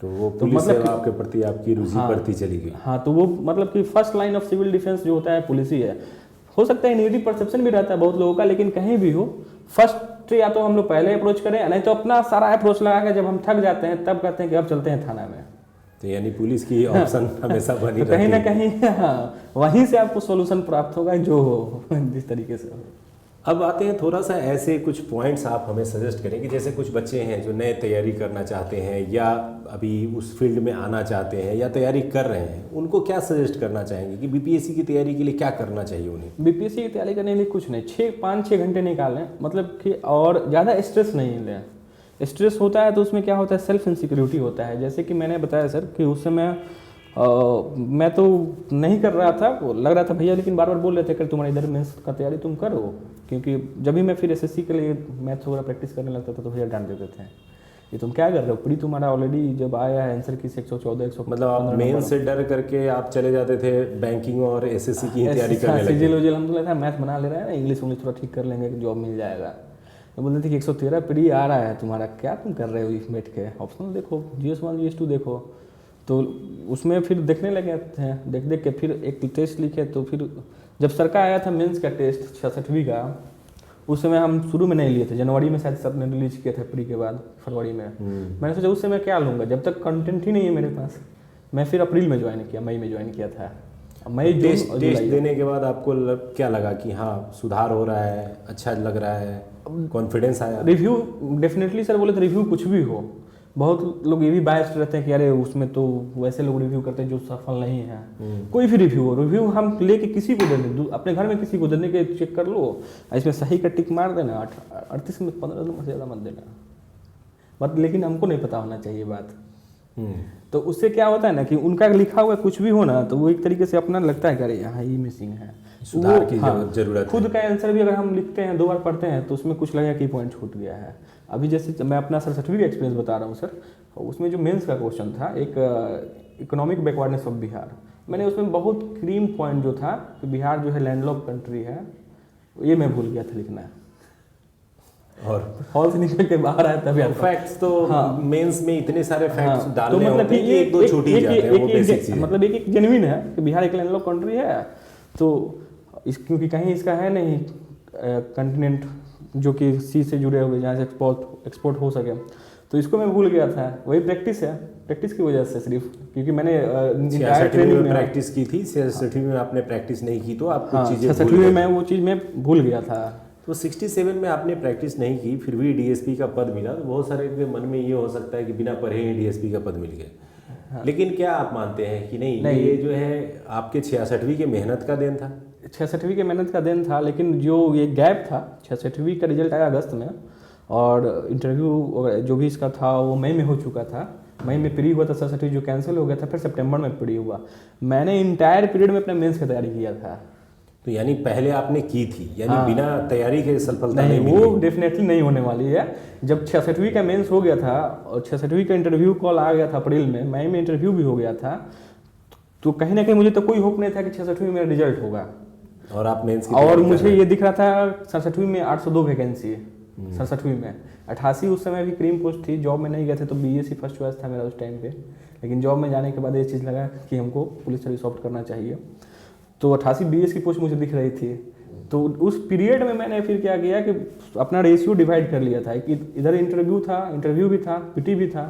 Speaker 1: तो वो पुलिस
Speaker 2: मतलब
Speaker 1: सेवा आपके प्रति आपकी रुचि बढ़ती चली गई।
Speaker 2: हाँ, तो वो मतलब कि first line of civil defence जो होता है पुलिस ही है। हो सकता है नेगेटिव परसेप्शन भी रहता है बहुत लोगों का, लेकिन कहीं भी हो फर्स्ट या तो हम लोग पहले अप्रोच करें, नहीं तो अपना सारा अप्रोच लगा के जब हम थक जाते हैं तब कहते हैं कि अब चलते हैं थाना में।
Speaker 1: तो यानी पुलिस की ऑप्शन हमेशा बनी
Speaker 2: तो कहीं ना
Speaker 1: रहती है।
Speaker 2: कहीं हाँ, वहीं से आपको सॉल्यूशन प्राप्त होगा जो हो जिस तरीके से हो।
Speaker 1: अब आते हैं थोड़ा सा ऐसे कुछ पॉइंट्स आप हमें सजेस्ट करें कि जैसे कुछ बच्चे हैं जो नए तैयारी करना चाहते हैं या अभी उस फील्ड में आना चाहते हैं या तैयारी कर रहे हैं, उनको क्या सजेस्ट करना चाहेंगे कि बीपीएससी की तैयारी के लिए क्या करना चाहिए उन्हें?
Speaker 2: बीपीएससी की तैयारी करने के लिए कुछ नहीं, 5-6 घंटे निकालें, मतलब कि और ज़्यादा स्ट्रेस नहीं लें। स्ट्रेस होता है तो उसमें क्या होता है, सेल्फ इनसिक्योरिटी होता है। जैसे कि मैंने बताया सर कि उस समय मैं तो नहीं कर रहा था, लग रहा था भैया, लेकिन बार बार बोल रहे थे कि तुम्हारी इधर मेंस का तैयारी तुम करो, क्योंकि जब भी मैं फिर एसएससी के लिए मैथ्स वगैरह प्रैक्टिस करने लगता था तो भैया डांट देते थे, ये तुम क्या कर रहे हो, प्री तुम्हारा ऑलरेडी जब आया है आंसर की 114-115।
Speaker 1: मतलब आप मेन से डर करके आप चले जाते थे बैंकिंग और एसएससी की तैयारी करने लगे?
Speaker 2: सीजीएल हम तो लगता है मैथ बना ले रहे हैं, इंग्लिश थोड़ा ठीक कर लेंगे, जॉब मिल जाएगा। तो बोलते थे कि 113 प्री आ रहा है तुम्हारा, क्या तुम कर रहे हो बैठ के, ऑप्शनल देखो, GS1 GS2 देखो। तो उसमें फिर देखने लगे थे, देख देख के फिर एक टेस्ट लिखे। तो फिर जब सर का आया था मेंस का टेस्ट 66वीं का, उस समय हम शुरू में नहीं लिए थे, जनवरी में शायद सब ने रिलीज किया था प्री के बाद, फरवरी में। मैंने सोचा उस समय क्या लूँगा, जब तक कंटेंट ही नहीं है मेरे पास। मैं फिर अप्रैल में ज्वाइन किया, मई में ज्वाइन किया था। मई
Speaker 1: टेस्ट देने के बाद आपको क्या लगा कि हाँ सुधार हो रहा है, अच्छा लग रहा है, कॉन्फिडेंस आया?
Speaker 2: रिव्यू डेफिनेटली सर बोले थे, रिव्यू कुछ भी हो, बहुत लोग ये भी बायस्ड रहते हैं कि अरे उसमें तो वैसे लोग रिव्यू करते हैं जो सफल नहीं है। कोई भी रिव्यू हो, रिव्यू हम लेके किसी को दे दें, अपने घर में किसी को देने के चेक कर लो, इसमें सही का टिक मार देना, 38 में 15 नंबर से ज़्यादा मत देना, बट लेकिन हमको नहीं पता होना चाहिए बात। तो उससे क्या होता है ना कि उनका लिखा हुआ कुछ भी हो ना, तो वो एक तरीके से अपना लगता है कि अरे यहाँ ये मिसिंग है,
Speaker 1: सुधार की जरूरत।
Speaker 2: खुद का आंसर भी अगर हम लिखते हैं 2 बार पढ़ते हैं तो उसमें कुछ लगेगा कि पॉइंट छूट गया है। अभी जैसे मैं अपना 67वीं एक्सपीरियंस बता रहा हूँ सर, उसमें जो मेंस का क्वेश्चन था, एक इकोनॉमिक बैकवर्डनेस ऑफ बिहार, मैंने उसमें बहुत क्रीम पॉइंट जो था कि बिहार जो है लैंडलॉक कंट्री है, ये मैं भूल गया था लिखना, और हॉल से निकल के बाहर आया तभी
Speaker 1: फैक्ट्स तो मेंस में इतने सारे फैक्ट्स डालने
Speaker 2: तो मतलब
Speaker 1: होते हैं कि एक दो छूट ही जाते हैं, वो बेसिक चीज है।
Speaker 2: मतलब एक जेन्युइन है कि बिहार एक लैंडलॉक कंट्री है, तो क्योंकि कहीं इसका है नहीं कंटिनेंट जो कि सी से जुड़े हुए जहाँ से एक्सपोर्ट हो सके, तो इसको मैं भूल गया था। वही प्रैक्टिस है, प्रैक्टिस की वजह से सिर्फ, क्योंकि मैंने
Speaker 1: ट्रेनिंग में प्रैक्टिस की थी, 66वीं में आपने प्रैक्टिस नहीं की तो आप कुछ चीजें
Speaker 2: 66वीं में मैं वो चीज़ मैं भूल गया था।
Speaker 1: तो 67 में आपने प्रैक्टिस नहीं की, फिर भी डीएसपी का पद मिला, तो बहुत सारे के मन में ये हो सकता है कि बिना पढ़े ही डीएसपी का पद मिल गया। लेकिन क्या आप मानते हैं कि नहीं ये जो है आपके 66वीं के मेहनत का देन था?
Speaker 2: 66वीं के मेहनत का दिन था, लेकिन जो ये गैप था, 66वीं का रिजल्ट आया अगस्त में, और इंटरव्यू जो भी इसका था वो मई में हो चुका था। मई में प्री हुआ था 67वीं जो कैंसिल हो गया था, फिर सितंबर में प्री हुआ। मैंने इंटायर पीरियड में अपने मेंस की तैयारी किया था।
Speaker 1: तो यानी पहले आपने की थी, यानी बिना तैयारी के सफलता नहीं मिली?
Speaker 2: वो डेफिनेटली नहीं होने वाली है। जब 66वीं का मेंस हो गया था और 66वीं का इंटरव्यू कॉल आ गया था अप्रैल में, मई में इंटरव्यू भी हो गया था, तो कहीं ना कहीं मुझे तो कोई होप नहीं था कि 66वीं में मेरा रिजल्ट होगा।
Speaker 1: और आप मेंस की
Speaker 2: और मुझे ये दिख रहा था 67वीं में 802 वैकेंसी है, 67वीं में 88 उस समय भी क्रीम पोस्ट थी। जॉब में नहीं गए थे तो बीएससी फर्स्ट चॉइस था मेरा उस टाइम पे, लेकिन जॉब में जाने के बाद ये चीज़ लगा कि हमको पुलिस सर्विस ऑप्ट करना चाहिए, तो 88 बीएस की पोस्ट मुझे दिख रही थी। तो उस पीरियड में मैंने फिर क्या किया कि अपना रेशियो डिवाइड कर लिया था कि इधर इंटरव्यू भी था, पीटी भी था,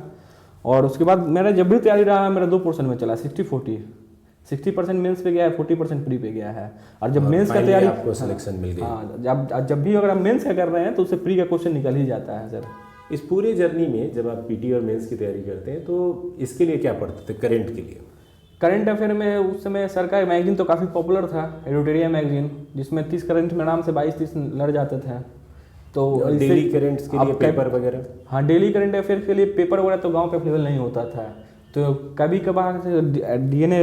Speaker 2: और उसके बाद मेरा जब भी तैयारी रहा मेरा 2 पोर्शन में चला, 60-40, 60% मेंस पे गया है, 40% प्री पे गया है। और जब मेंस का तैयारी
Speaker 1: आपको सिलेक्शन मिल गई।
Speaker 2: हाँ, जब भी अगर आप मेंस का कर रहे हैं तो उससे प्री का क्वेश्चन निकल ही जाता है सर।
Speaker 1: इस पूरे जर्नी में जब आप पीटी और मेंस की तैयारी करते हैं तो इसके लिए क्या पढ़ते थे करंट के लिए?
Speaker 2: करंट अफेयर में उस समय सर का मैगजीन तो काफ़ी पॉपुलर था, एडिटोरिया मैगजीन, जिसमें 30 करंट में आराम से 22-30 लड़ जाते थे। तो
Speaker 1: डेली करंट्स के लिए पेपर वगैरह?
Speaker 2: हाँ, डेली करंट अफेयर के लिए पेपर वगैरह तो गांव पे अवेलेबल नहीं होता था, तो कभी कभार डीएनए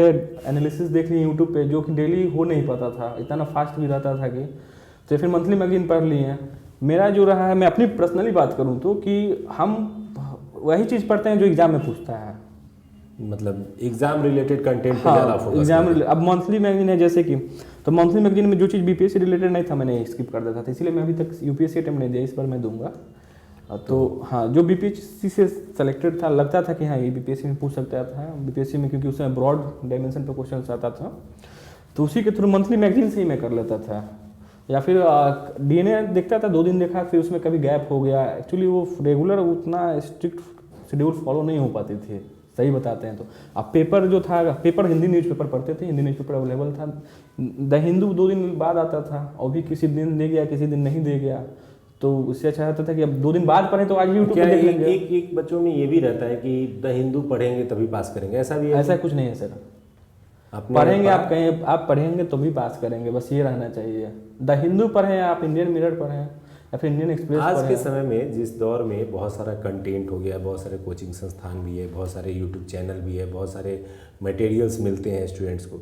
Speaker 2: एनालिसिस देख ली यूट्यूब पे, जो कि डेली हो नहीं पाता था, इतना फास्ट भी रहता था कि, तो फिर मंथली मैगजीन पढ़ ली है। मेरा जो रहा है, मैं अपनी पर्सनली बात करूँ तो, कि हम वही चीज़ पढ़ते हैं जो एग्ज़ाम में पूछता है।
Speaker 1: मतलब एग्जाम रिलेटेड कंटेंट पे
Speaker 2: हाँ
Speaker 1: ज़्यादा फोकस
Speaker 2: एग्जाम
Speaker 1: करें।
Speaker 2: अब मंथली मैगजीन है जैसे कि, तो मंथली मैगजीन में जो चीज़ बीपीएससी रिलेटेड नहीं था मैंने स्किप कर देता था, इसलिए मैं अभी तक यूपीएससी अटेम्प्ट नहीं दिया, इस बार मैं दूंगा। तो हाँ जो बीपीएससी से सेलेक्टेड था, लगता था कि हाँ ये बीपीएससी में पूछ सकता था, बीपीएससी में क्योंकि उसमें ब्रॉड डायमेंशन पे क्वेश्चन आता था, तो उसी के थ्रू मंथली मैगजीन से ही मैं कर लेता था। या फिर डीएनए देखता था, 2 दिन देखा, फिर उसमें कभी गैप हो गया। एक्चुअली वो रेगुलर उतना स्ट्रिक्ट शेड्यूल फॉलो नहीं हो पाती थी, सही बताते हैं तो। अब पेपर जो था, पेपर हिंदी न्यूज़पेपर पढ़ते थे, हिंदी न्यूज़पेपर अवेलेबल था, द हिंदू 2 दिन बाद आता था, और भी किसी दिन दे गया किसी दिन नहीं दे गया, तो उससे अच्छा रहता था कि अब 2 दिन बाद पढ़ें तो आज यूट्यूब
Speaker 1: क्या
Speaker 2: पे देख लेंगे।
Speaker 1: एक बच्चों में ये भी रहता है कि द हिंदू पढ़ेंगे तभी पास करेंगे, ऐसा भी है?
Speaker 2: ऐसा कुछ नहीं है सर,
Speaker 1: आपने
Speaker 2: पढ़ेंगे आप कहीं, आप पढ़ेंगे तो भी पास करेंगे, बस ये रहना चाहिए। द हिंदू पढ़ें, आप इंडियन मिरर पढ़ें या फिर इंडियन एक्सप्रेस
Speaker 1: आज
Speaker 2: पढ़ें।
Speaker 1: के समय में जिस दौर में बहुत सारा कंटेंट हो गया, बहुत सारे कोचिंग संस्थान भी है, बहुत सारे यूट्यूब चैनल भी है, बहुत सारे मटेरियल्स मिलते हैं स्टूडेंट्स को,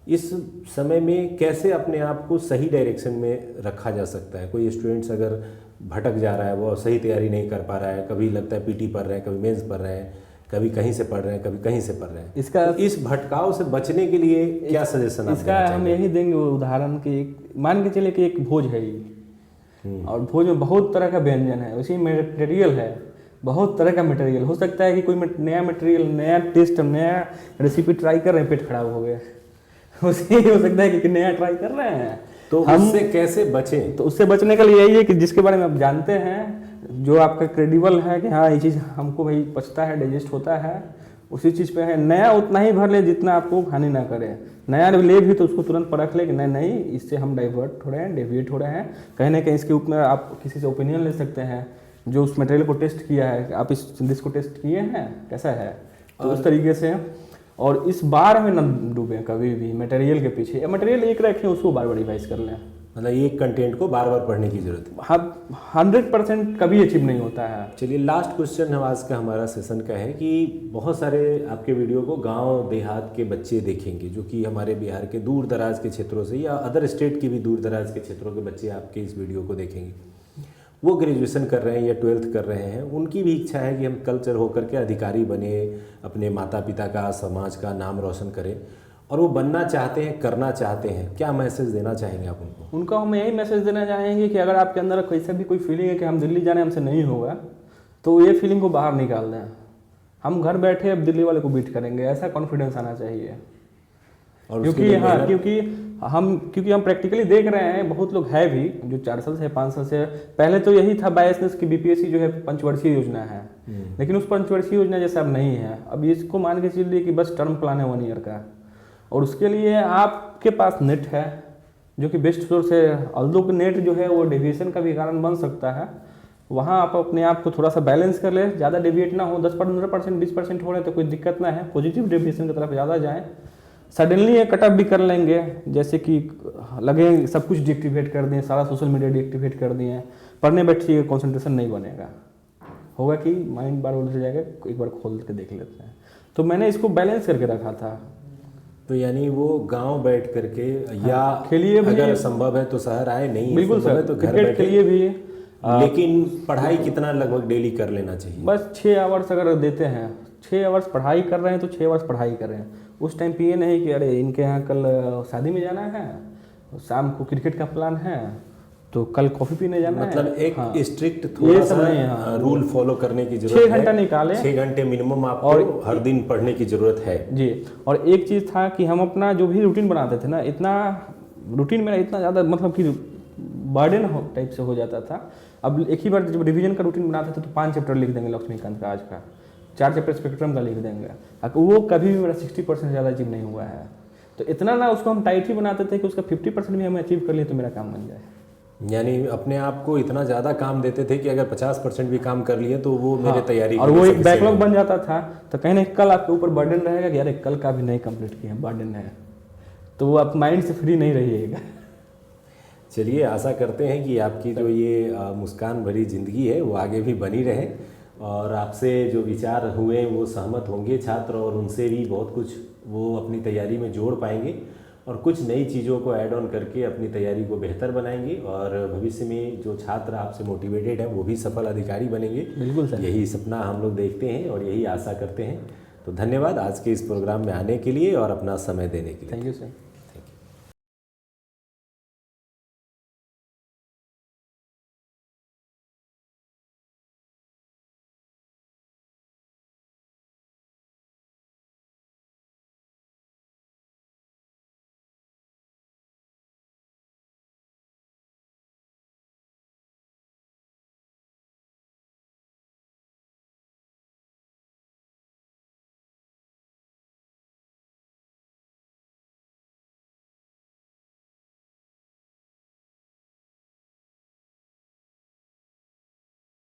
Speaker 1: इस समय में कैसे अपने आप को सही डायरेक्शन में रखा जा सकता है? कोई स्टूडेंट्स अगर भटक जा रहा है, वो सही तैयारी नहीं कर पा रहा है, कभी लगता है पीटी पढ़ रहे हैं, कभी मेंस पढ़ रहे हैं, कभी कहीं से पढ़ रहे हैं, कभी कहीं से पढ़ रहे हैं,
Speaker 2: इसका
Speaker 1: तो इस भटकाव से बचने के लिए क्या सजेशन आप
Speaker 2: इसका
Speaker 1: देना
Speaker 2: हम
Speaker 1: चाहेंगे?
Speaker 2: यही देंगे उदाहरण कि मान के चले कि एक भोज है ये, और भोज में बहुत तरह का व्यंजन है, उसी मटेरियल है, बहुत तरह का मटेरियल। हो सकता है कि कोई नया मटेरियल, नया टेस्ट, नया रेसिपी ट्राई कर रहे हैं, पेट खराब हो गया उसे हो सकता है कि नया ट्राई कर रहे हैं,
Speaker 1: तो
Speaker 2: हम
Speaker 1: उससे कैसे बचें?
Speaker 2: तो उससे बचने के लिए यही है कि जिसके बारे में आप जानते हैं, जो आपका क्रेडिबल है कि हाँ ये चीज़ हमको भाई पचता है, डाइजेस्ट होता है, उसी चीज़ पे है। नया उतना ही भर ले जितना आपको हानि ना करे, नया ले भी तो उसको तुरंत परख ले कि नहीं नहीं इससे हम डाइवर्ट हो रहे हैं, डेविएट हो रहे हैं, कहीं ना कहीं इसके ऊपर आप किसी से ओपिनियन ले सकते हैं जो उस मटेरियल को टेस्ट किया है, आप इस डिश को टेस्ट किए हैं कैसा है, तो उस तरीके से। और इस बार में न डूबें कभी भी मटेरियल के पीछे, मटेरियल एक रखें, उसको बार बार रिवाइज कर लें।
Speaker 1: मतलब एक कंटेंट को बार बार पढ़ने की जरूरत है।
Speaker 2: हाँ 100% कभी अचीव नहीं होता है।
Speaker 1: चलिए लास्ट क्वेश्चन हम आज का हमारा सेशन का है कि बहुत सारे आपके वीडियो को गांव देहात के बच्चे देखेंगे, जो कि हमारे बिहार के दूर दराज के क्षेत्रों से या अदर स्टेट की भी दूर दराज के क्षेत्रों के बच्चे आपके इस वीडियो को देखेंगे। वो ग्रेजुएशन कर रहे हैं या 12th कर रहे हैं, उनकी भी इच्छा है कि हम कल्चर होकर के अधिकारी बने, अपने माता पिता का, समाज का नाम रोशन करें, और वो बनना चाहते हैं, करना चाहते हैं। क्या मैसेज देना चाहेंगे आप उनको?
Speaker 2: उनको हम यही मैसेज देना चाहेंगे कि अगर आपके अंदर कैसे भी कोई फीलिंग है कि हम दिल्ली जाने हमसे नहीं होगा, तो ये फीलिंग को बाहर निकाल दें। हम घर बैठे अब दिल्ली वाले को बीट करेंगे, ऐसा कॉन्फिडेंस आना चाहिए।
Speaker 1: और
Speaker 2: क्योंकि हाँ क्योंकि हम प्रैक्टिकली देख रहे हैं, बहुत लोग हैं भी जो 4 साल से 5 साल से, पहले तो यही था बायसनेस की बीपीएससी जो है पंचवर्षीय योजना है, लेकिन उस पंचवर्षीय योजना जैसा अब नहीं है। अब इसको मान के चलिए कि बस टर्म प्लान है 1 ईयर का, और उसके लिए आपके पास नेट है जो कि बेस्ट सोर्स है। ऑल्दो नेट जो है वो डेविएशन का भी कारण बन सकता है, वहाँ आप अपने आप को थोड़ा सा बैलेंस कर ले, ज़्यादा डेविएट ना हो, 10-15%, 20% हो रहे तो कोई दिक्कत ना है, पॉजिटिव डेविएशन की तरफ ज़्यादा जाएँ। सडनली एक कटअप भी कर लेंगे, जैसे कि लगे सब कुछ डीएक्टिवेट कर दें, सारा सोशल मीडिया डीएक्टिवेट कर दिए, पढ़ने बैठिए, कंसंट्रेशन नहीं बनेगा, होगा कि माइंड बार उधर जाएगा, एक बार खोल के देख लेते हैं। तो मैंने इसको बैलेंस करके रखा था।
Speaker 1: तो यानी वो गांव बैठ करके या
Speaker 2: खेलिए भी,
Speaker 1: अगर संभव है तो शहर आए, नहीं
Speaker 2: बिल्कुल
Speaker 1: संभव
Speaker 2: सर,
Speaker 1: है तो घर
Speaker 2: क्रिकेट
Speaker 1: बैठे,
Speaker 2: खेलिए भी,
Speaker 1: लेकिन पढ़ाई कितना लगभग डेली कर लेना चाहिए?
Speaker 2: बस 6 आवर्स अगर देते हैं, 6 आवर्स पढ़ाई कर रहे हैं तो 6 आवर्स पढ़ाई करें। उस टाइम पे ये नहीं कि अरे इनके यहाँ कल शादी में जाना है, शाम को क्रिकेट का प्लान है, तो कल कॉफ़ी पीने जाना है।
Speaker 1: मतलब एक
Speaker 2: हाँ,
Speaker 1: स्ट्रिक्ट थोड़ा सा रूल फॉलो करने की जरूरत है।
Speaker 2: 6 घंटा निकालें,
Speaker 1: 6 घंटे मिनिमम आपको
Speaker 2: और
Speaker 1: हर दिन पढ़ने की जरूरत है
Speaker 2: जी। और एक चीज़ था कि हम अपना जो भी रूटीन बनाते थे ना, इतना रूटीन मेरा इतना ज़्यादा मतलब कि बर्डन टाइप से हो जाता था। अब एक ही बार जब रिवीजन का रूटीन बनाते थे तो 5 चैप्टर लिख देंगे लक्ष्मीकांत का आज का, 4 चैप्टर स्पेक्ट्रम का लिख देंगे, वो कभी भी मेरा 60% से ज़्यादा अचीव नहीं हुआ है। तो इतना ना उसको हम टाइट ही बनाते थे कि उसका 50% भी हमें अचीव कर लिए तो मेरा काम बन जाए।
Speaker 1: यानी अपने आप को इतना ज़्यादा काम देते थे कि अगर 50% भी काम कर लिए तो वो मेरे तैयारी
Speaker 2: और वो एक बैकलॉग बन जाता था। तो कहीं ना कल आपके ऊपर बर्डन रहेगा कि अरे कल का भी नहीं कंप्लीट किया, बर्डन है, तो वो आप माइंड से फ्री नहीं रहिएगा।
Speaker 1: चलिए आशा करते हैं कि आपकी जो ये मुस्कान भरी ज़िंदगी है वो आगे भी बनी रहे, और आपसे जो विचार हुए वो सहमत होंगे छात्र, और उनसे भी बहुत कुछ वो अपनी तैयारी में जोड़ पाएंगे और कुछ नई चीज़ों को ऐड ऑन करके अपनी तैयारी को बेहतर बनाएंगे, और भविष्य में जो छात्र आपसे मोटिवेटेड हैं वो भी सफल अधिकारी बनेंगे।
Speaker 2: बिल्कुल सर,
Speaker 1: यही सपना हम लोग देखते हैं और यही आशा करते हैं। तो धन्यवाद आज के इस प्रोग्राम में आने के लिए और अपना समय देने के लिए।
Speaker 2: Thank you sir.